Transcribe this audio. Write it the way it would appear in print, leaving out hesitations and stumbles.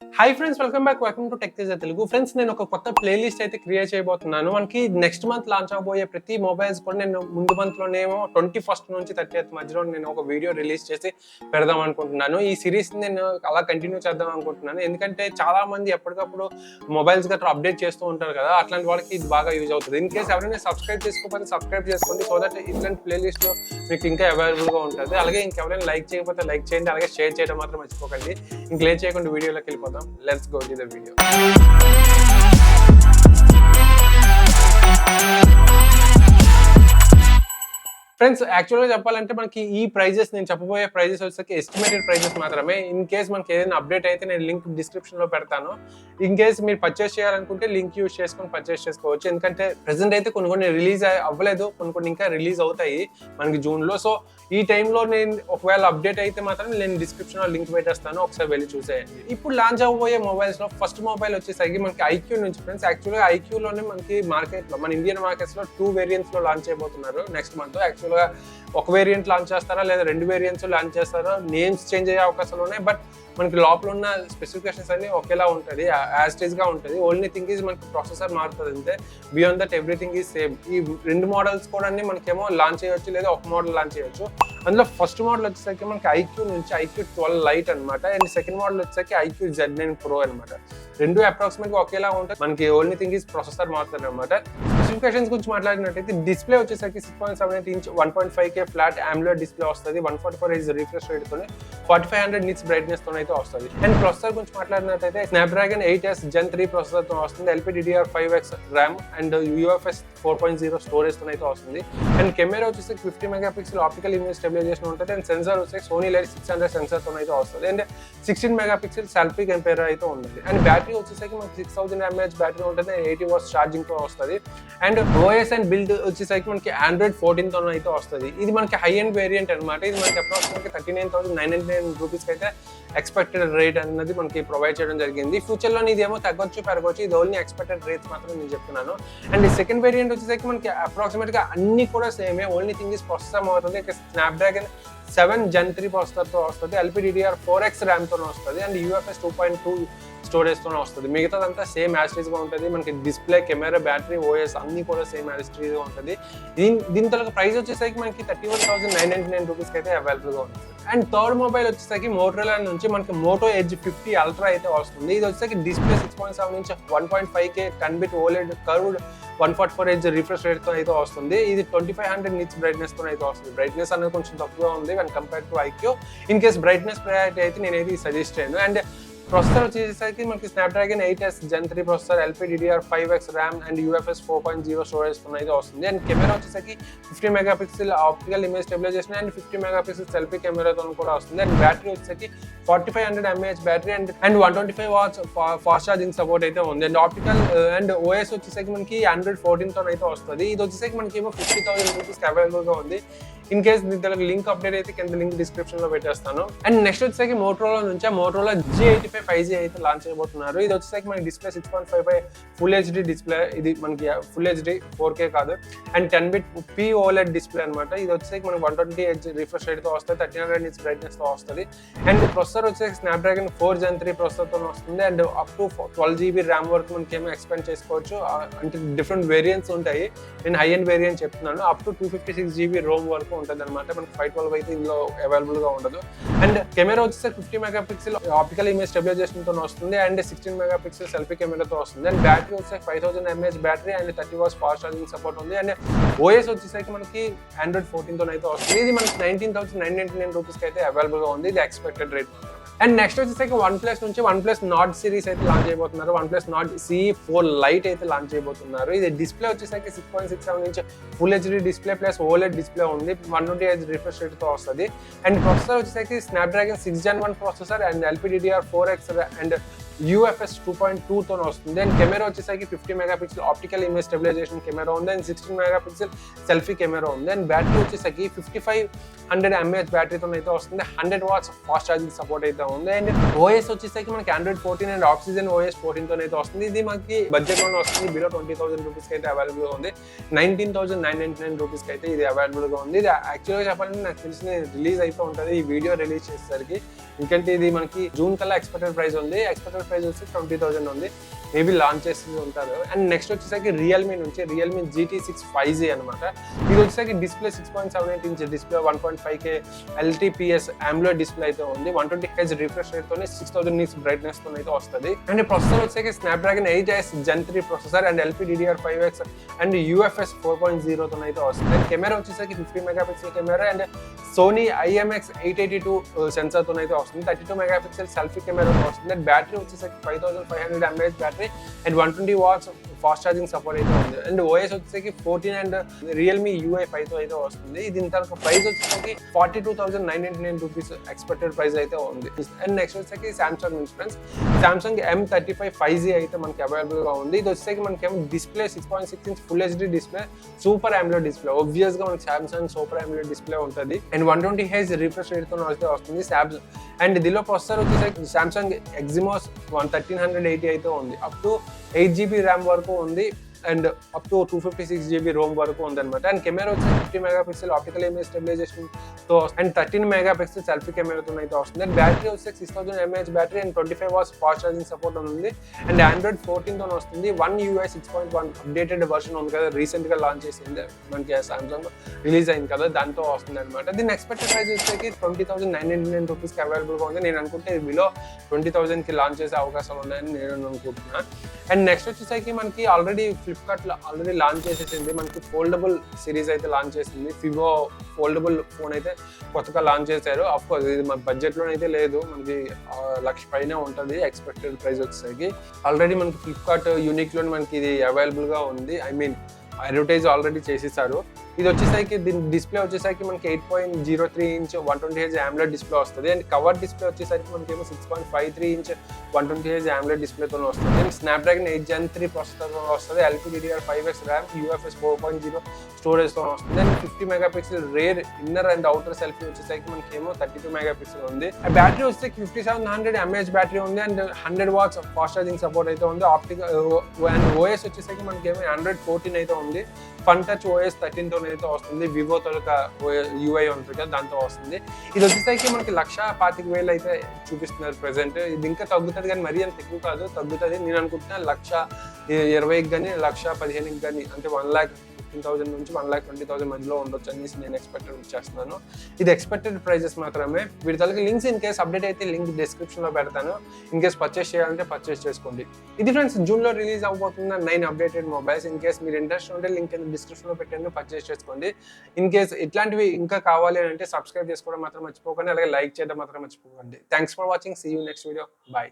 Hi friends, welcome to tech Teja Telugu. Friends, నేను ఒక కొత్త ప్లేలిస్ట్ అయితే క్రియేట్ చేయబోతున్నాను. మనకి నెక్స్ట్ మంత్ లాంచ్ అవబోయే ప్రతి మొబైల్స్ కూడా నేను ముందు మంత్ లోనేమో 21st నుంచి 30th మధ్యలో నేను ఒక వీడియో రిలీజ్ చేసి పెడదాం అనుకుంటున్నాను. ఈ సిరీస్ నేను అలా కంటిన్యూ చేద్దాం అనుకుంటున్నాను. ఎందుకంటే చాలా మంది ఎప్పటికప్పుడు మొబైల్స్ గట్రా అప్డేట్ చేస్తూ ఉంటారు కదా, అట్లాంటి వాళ్ళకి ఇది బాగా యూజ్ అవుతుంది. ఇన్ కేసు ఎవరైనా సబ్స్క్రైబ్ చేసుకోకపోతే సబ్స్క్రైబ్ చేసుకోండి, సో దట్ ఇట్లాంటి ప్లేలిస్ట్ మీకు ఇంకా అవైలబుల్ గా ఉంటుంది. అలాగే ఇంకెవరైనా లైక్ చేయకపోతే లైక్ చేయండి, అలాగే షేర్ చేయడం మాత్రం మర్చిపోకండి. ఇంకేం చేయకుండా వీడియోలోకి వెళ్ళిపోతాం. Let's go to the video. Friends, యాక్చువల్గా చెప్పాలంటే మనకి ఈ ప్రైజెస్ నేను చెప్పబోయే ప్రైజెస్ వచ్చేసరికి ఎస్టిమేటెడ్ ప్రైజెస్ మాత్రమే. ఇన్ కేస్ మనకి ఏదైనా అప్డేట్ అయితే నేను లింక్ డిస్క్రిప్షన్ లో పెడతాను. ఇన్ కేస్ మీరు పర్చేస్ చేయాలనుకుంటే లింక్ యూజ్ చేసుకొని పర్చేస్ చేసుకోవచ్చు. ఎందుకంటే ప్రెసెంట్ అయితే కొన్ని రిలీజ్ అవ్వలేదు, కొన్ని ఇంకా రిలీజ్ అవుతాయి మనకి జూన్ లో. సో ఈ టైంలో నేను ఒకవేళ అప్డేట్ అయితే మాత్రం నేను డిస్క్రిప్షన్ లో లింక్ పెట్టేస్తాను, ఒకసారి వెళ్ళి చూసేయండి. ఇప్పుడు లాంచ్ అవబోయే మొబైల్స్ లో ఫస్ట్ మొబైల్ వచ్చేసరికి మనకి ఐక్యూ నుంచి. ఫ్రెండ్స్, యాక్చువల్గా ఐక్యూలోనే మనకి మార్కెట్ లో, మన ఇండియన్ మార్కెట్స్ లో 2 వేరియంట్స్ లో లాంచ్ అయిపోతున్నారు నెక్స్ట్ మంత్. యాక్చువల్గా ఒక వేరియంట్ లాంచ్ చేస్తారా లేదా 2 వేరియంట్స్ లాంచ్ చేస్తారా, నేమ్స్ చేంజ్ అయ్యే అవకాశాలు ఉన్నాయి. బట్ మనకి లోపల ఉన్న స్పెసిఫికేషన్స్ అన్ని ఒకేలా ఉంటుంది, యాజ్ ఇట్ ఈస్ గా ఉంటుంది. ఓన్లీ థింగ్ ఈజ్ మనకి ప్రాసెసర్ మారుతుంది అంతే. Beyond that everything is same. ఈ 2 మోడల్స్ కూడా మనకేమో లాంచ్ చేయొచ్చు లేదా ఒక మోడల్ లాంచ్ చేయొచ్చు. అందులో ఫస్ట్ మోడల్ వచ్చేసరికి మనకి ఐక్యూ నుంచి ఐక్యూ 12 లైట్ అనమాట. అండ్ సెకండ్ మోడల్ వచ్చేసరికి ఐక్యూ Z9 Pro అనమాట. రెండు అప్రాక్సిమేట్ గా ఒకేలా ఉంటాయి. మనకి ఓన్లీ థింగ్ ఈజ్ ప్రాసెసర్ మారుతుంది అనమాట. స్పెసిఫికేషన్స్ గురించి మాట్లాడినట్టయితే డిస్ప్లే వచ్చేసరికి 6.78 inch 1.5K flat AMOLED display వస్తుంది. 144 Hz రిఫ్రెష్ రేట్ తో 4500 నిట్స్ బ్రైట్నెస్ తో అయితే వస్తుంది. అండ్ ప్రాసెసర్ గురించి మాట్లాడినట్టయితే స్నాప్డ్రాగన్ 8S Gen 3 ప్రాసెసర్ తో వస్తుంది. LPDDR5X RAM and UFS 4.0 storage తో అయితే వస్తుంది. అండ్ కెమెరా వచ్చేసి 50 మెగాపిక్సెల్ ఆప్టికల్ ఇమేజ్ స్టెబిలైజేషన్ ఉంటుంది. అండ్ సెన్సార్ వచ్చేసి సోనీ లైట్ 600 సెన్సార్ తో అయితే వస్తుంది. అండ్ 16 మెగాపిక్సెల్ సెల్ఫీ కెమెరా అయితే ఉంది. అండ్ బ్యాటరీ వచ్చేసరికి మనకి 6000 mAh బ్యాటరీ ఉంటుంది. 80 watts ఛార్జింగ్ తో వస్తుంది. అండ్ ఓఎస్ అండ్ బిల్డ్ వచ్చేసరికి మనకి Android 14 తో అయితే వస్తుంది. ఇది మనకి హై ఎండ్ వేరియంట్ అనమాట. ఇది మనకి అప్రాక్సిమేట్లీ 39,999 రూపీస్ అయితే ఎక్స్పెక్టెడ్ రేట్ అనేది మనకి ప్రొవైడ్ చేయడం జరిగింది. ఫ్యూచర్ లో ఇది ఏమో తగ్గొచ్చు పెరగొచ్చు, ఇది ఓన్లీ ఎక్స్పెక్టెడ్ రేట్స్ మాత్రం నేను చెప్తున్నాను. అండ్ సెకండ్ వేరియంట్ వచ్చేసరికి మనకి అప్రాక్సిమేట్ గా అన్ని కూడా సేమే. ఓన్లీ థింగ్ ఇస్ ప్రాసెసర్ అవుతుంది. స్నాప్డ్రాగన్ 7 Gen 3 ప్రాసెసర్ తో వస్తుంది. LPDDR4X RAM తో వస్తుంది. అండ్ UFS 2.2 స్టోరేజ్ తోనే వస్తుంది. మిగతాదంతా సేమ్ యాస్ట్రీస్ గా ఉంటుంది. మనకి డిస్ప్లే, కెమెరా, బ్యాటరీ, ఓఎస్ అన్ని కూడా సేమ్ యాస్ట్రీస్ గా ఉంటుంది. దీని తరగతి ప్రైస్ వచ్చేసరికి మనకి 31,999 రూపీస్ అయితే అవైలబుల్ గా ఉంటుంది. అండ్ థర్డ్ మొబైల్ వచ్చేసరికి మోటరోలా నుంచి మనకి మోటో ఎడ్జ్ 50 అల్ట్రా అయితే వస్తుంది. ఇది వచ్చేసరికి display 6.7 inch 1.5K 10-bit OLED curved 144 Hz refresh rate తో అయితే వస్తుంది. ఇది 2500 నిట్స్ బ్రైట్నెస్ తో అయితే వస్తుంది. బ్రైట్నెస్ అనేది కొంచెం తక్కువగా ఉంది when compared to IQ. In case brightness priority అయితే నేను ఏది సజెస్ట్ చేయను. అండ్ ప్రాసెసర్ వచ్చేసరికి మనకి Snapdragon 8S Gen 3 processor, LPDDR5X RAM and UFS 4.0 storage తో అయితే వస్తుంది. అండ్ కెమెరా వచ్చేసరికి 50 megapixel optical image stabilization and 50 megapixel selfie కెమెరాతో కూడా వస్తుంది. అండ్ బ్యాటరీ వచ్చేసరికి 4500 mAh battery and 125 watts fast charging support అయితే ఉంది. అండ్ ఆప్టికల్ అండ్ ఓఎస్ వచ్చేసరికి మనకి Android 14 తో అయితే వస్తుంది. ఇది వచ్చేసరికి మనకి 50,000 రూపీస్ అవైలబుల్ గా ఉంది. ఇన్ కేస్ దీనికి లింక్ అప్డేట్ అయితే కింద లింక్ డిస్క్రిప్షన్ లో పెట్టేస్తాను. అండ్ నెక్స్ట్ వచ్చేసరికి మోటరోలా నుంచి మోటరోలా G85 5G అయితే లాంచ్ చేయబోతున్నారు. ఇది వచ్చేసరికి మనకి డిస్ప్లే 6.5 ఫుల్ హెచ్డి డిస్ప్లే. ఇది మనకి ఫుల్ హెచ్డి 4K కాదు. అండ్ 10-bit OLED డిస్ప్లే అనమాట. ఇది వచ్చేసరికి మనకి 120 Hz రిఫ్రెష్ రేట్ తో వస్తుంది. 1300 నిట్స్ బ్రైట్నెస్ తో వస్తుంది. అండ్ ప్రాసెసర్ వచ్చేసి స్నాప్డ్రాగన్ 4 Gen 3 ప్రాసెసర్ తో వస్తుంది. And up to 12GB RAM వరకు మనకి ఏమో ఎక్స్పెండ్ చేసుకోవచ్చు. అంటే డిఫరెంట్ వేరియంట్స్ ఉంటాయి. నేను హై ఎండ్ వేరియంట్ చెప్తున్నాను. అప్ టు 256GB ROM వరకు ఉంటుంది అనమాట. మనకి 512 అయితే ఇందులో అవైలబుల్ గా ఉండదు. అండ్ కెమెరా వచ్చేసి 50 మెగాపిక్సెల్ ఆప్టికల్ ఇమేజ్ స్టెబిలైజేషన్ తో వస్తుంది. అండ్ 16 మెగాపిక్సెల్ సెల్ఫీ కెమెరాతో వస్తుంది. అండ్ బ్యాటరీ వచ్చేసి 5000 mAh battery and 30 watts fast charging support ఉంది. అండ్ ఓఎస్ వచ్చేసరికి మనకి Android 14 తో అయితే వస్తుంది. ఇది మనకి 19,999 రూపీస్ అయితే అవైలబుల్ గా ఉంది. ఇది ఎక్స్పెక్టెడ్ రేట్. అండ్ నెక్స్ట్ వచ్చేసరికి OnePlus నుంచి OnePlus Nord సిరీస్ అయితే లాంచ్ చేయబోతున్నారు. OnePlus Nord CE4 Lite అయితే లాంచ్ చేయబోతున్నారు. ఇది డిస్ప్లే వచ్చేసరికి 6.67 inch full HD display plus OLED display ఉంది. 120 Hz రిఫ్రెష్ రేట్ తో వస్తుంది. అండ్ ప్రాసెసర్ వచ్చేసరికి Snapdragon 6 Gen 1 processor and LPDDR4X and UFS 2.2 తో వస్తుంది. అండ్ కెమెరా వచ్చేసరికి 50 megapixel optical image stabilization camera ఉంది. అండ్ 16 మెగాపిక్సెల్ సెల్ఫీ కెమెరా ఉంది. అండ్ బ్యాటరీ వచ్చేసరికి 5500 mAh బ్యాటరీతో అయితే వస్తుంది. 100 watts ఫాస్ట్ ఛార్జింగ్ సపోర్ట్ అయితే ఉంది. అండ్ ఓఎస్ వచ్చేసరికి మనకి Android 14 అండ్ ఆక్సిజన్ OS 14 తో అయితే వస్తుంది. ఇది మనకి బడ్జెట్ లోనే వస్తుంది. బిలో 20,000 రూపీస్ అయితే అవైలబుల్ గా ఉంది. 19,999 రూపీస్ అయితే ఇది అవైలబుల్ గా ఉంది. ఇది యాక్చువల్గా చెప్పాలంటే నాకు తెలిసి రిలీజ్ అయితే ఉంటుంది ఈ వీడియో రిలీజ్ చేసేసరికి. ఎందుకంటే ఇది మనకి జూన్ కల్లా ఎక్స్పెక్టెడ్ ప్రైస్ ఉంది. ఎక్స్పెక్టెడ్ ప్రైస్ వచ్చి 20,000 ఉంది. మేబీ లాంచ్ చేసి ఉంటారు. అండ్ నెక్స్ట్ వచ్చేసరికి రియల్మీ నుంచి రియల్మీ GT6 5G అనమాట. ఇది వచ్చేసరికి display 6.78 inch display 1.5K LTPS AMOLED display అయితే ఉంది. 120Hz రిఫ్రెష్ రేట్ తోనే 6000 nits బ్రైట్నెస్ తో అయితే వస్తుంది. అండ్ ప్రాసెసర్ వచ్చేసరికి Snapdragon 8 Gen 3 processor and LPDDR5X and UFS 4.0 తో అయితే వస్తుంది. కెమెరా వచ్చేసరికి 50 megapixel camera and Sony IMX882 sensor తో అయితే వస్తుంది. 32 మెగాపిక్సెల్ సెల్ఫీ కెమెరాతో వస్తుంది. బ్యాటరీ వచ్చేసరికి 5500 mAh battery and 120 watts fast charging support అయితే ఉంది. అండ్ ఓఎస్ వచ్చేసరికి 14 అండ్ రియల్మీ UI 5 తో అయితే వస్తుంది. దీని తర్వాత ప్రైస్ వచ్చేసరికి 42,999 రూపీస్ ఎక్స్పెక్టెడ్ ప్రైస్ అయితే ఉంది. అండ్ నెక్స్ట్ వచ్చేసరికి సామ్సంగ్ నుంచి ఫ్రెండ్స్, సామ్సంగ్ M35 5G అయితే మనకి అవైలబుల్ గా ఉంది. ఇది వచ్చేసరికి మనకి display 6.6 inch full HD display super AMOLED display. Obvious గా మనకి సామ్సంగ్ సూపర్ AMOLED డిస్ప్లే ఉంటుంది. అండ్ 120Hz రిఫ్రెష్ రేట్ తో అయితే వస్తుంది. అండ్ దీనిలో ప్రాసెసర్ వచ్చేసరికి సామ్సంగ్ ఎగ్జిమోస్ 1380 అయితే ఉంది. అప్ టు 8GB ర్యామ్ వరకు ఉంది and up to 256GB Rome వరకు ఉందన్నమాట. అండ్ కెమెరా వచ్చి 50 మెగాపిక్సెల్ ఆప్టికల్ ఇమేజ్ స్టెబిలైజేషన్ తో అండ్ 13 మెగాపిక్సెల్ సెల్ఫీ కెమెరాతో అయితే వస్తుంది. అండ్ బ్యాటరీ వచ్చి 6000 mAh battery and 25 watts fast charging support ఉంది. అండ్ Android 14 తో వస్తుంది. One UI 6.1 అప్డేటెడ్ వర్షన్ ఉంది కదా, రీసెంట్ గా లాంచ్ చేసింది మనకి సామ్సంగ్ రిలీజ్ అయింది కదా, దాంతో వస్తుంది అనమాట. దీని ఎక్స్పెక్టెడ్ ప్రైస్ వచ్చేసి 20,999 రూపీస్ కి అవైలబుల్ గా ఉంది. నేను అనుకుంటే బిలో 20,000 కి లాంచ్ చేసే అవకాశం ఉన్నాయని నేను అనుకుంటున్నా. అండ్ నెక్స్ట్ వచ్చేసరికి మనకి ఆల్రెడీ ఫ్లిప్కార్ట్ లో ఆల్రెడీ లాంచ్ చేసేసింది. మనకి ఫోల్డబుల్ సిరీస్ అయితే లాంచ్ చేసింది. ఫివో ఫోల్డబుల్ ఫోన్ అయితే కొత్తగా లాంచ్ చేశారు. ఆఫ్ కోర్స్ ఇది మన బడ్జెట్ లో అయితే లేదు, మనకి 1,00,000 పైన ఉంటుంది ఎక్స్పెక్టెడ్ ప్రైస్ వచ్చేసరికి. ఆల్రెడీ మనకి ఫ్లిప్కార్ట్ యూనిక్ లో మనకి ఇది అవైలబుల్ గా ఉంది. ఐ మీన్ అడ్వర్టైజ్ ఆల్రెడీ చేసేసారు. ఇది వచ్చేసరికి దీని డిస్ప్లే వచ్చేసరికి మనకి 8.03 ఇంచ్ 120Hz AMOLED డిస్ప్లే వస్తుంది. అండ్ కవర్ డిస్ప్లే వచ్చేసరికి మనకి ఏమో 6.53 ఇంచ్ 120Hz AMOLED డిస్ప్లేతో వస్తుంది. అండ్ స్నాప్డ్రాగన్ 8 Gen 3 ప్రాసెసర్ వస్తుంది. LPDDR5X ర్యామ్ UFS 4.0 స్టోరేజ్ తో వస్తుంది. And 50 megapixel rare inner and outer selfie వచ్చేసరికి మనకి ఏమో 32 మెగాపిక్సెల్ ఉంది. ఆ బ్యాటరీ వచ్చేసరికి 5700 mAh బ్యాటరీ ఉంది and 100 watts fast charging support అయితే ఉంది. ఆప్టికల్ అండ్ ఓఎస్ వచ్చేసరికి మనకి ఏమో Android 14 అయితే ఉంది. ఫన్ టచ్ OS 13 తో అయితే వస్తుంది. వివో తొలక UI ఉంటుంది కదా, దాంతో వస్తుంది. ఇది వచ్చేసరికి మనకి 1,25,000 అయితే చూపిస్తున్నారు ప్రెసెంట్. ఇది ఇంకా తగ్గుతుంది కానీ మరీ అంత ఎక్కువ కాదు, తగ్గుతుంది. నేను అనుకుంటున్నా 1,20,000 కానీ 1,15,000 కానీ, అంటే 1,15,000 నుంచి 1,20,000 మధ్యలో ఉండొచ్చు అనేసి నేను ఎక్స్పెక్టెడ్ చేస్తున్నాను. ఇది ఎక్స్పెక్టెడ్ ప్రైజెస్ మాత్రమే. వీటి తలకి లింక్స్ ఇన్ కేస్ అప్డేట్ అయితే లింక్ డిస్క్రిప్షన్ లో పెడతాను. ఇన్ కేస్ పర్చేస్ చేయాలంటే పర్చేస్ చేసుకోండి. ఇది ఫ్రెండ్స్ జూన్ లో రిలీజ్ అవబోతున్న 9 అప్డేటెడ్ మొబైల్స్. ఇన్ కేస్ మీరు ఇంట్రెస్ట్ ఉంటే లింక్ డిస్క్రిప్షన్ లో పెట్టండి, పర్చేస్ చేసుకోండి. ఇన్ కేస్ ఇట్లాంటివి ఇంకా కావాలి అంటే సబ్స్క్రైబ్ చేసుకోవడం మాత్రం మర్చిపోకండి, అలాగే లైక్ చేయడం మాత్రం మర్చిపోకండి. Thanks for watching. See you next video. Bye.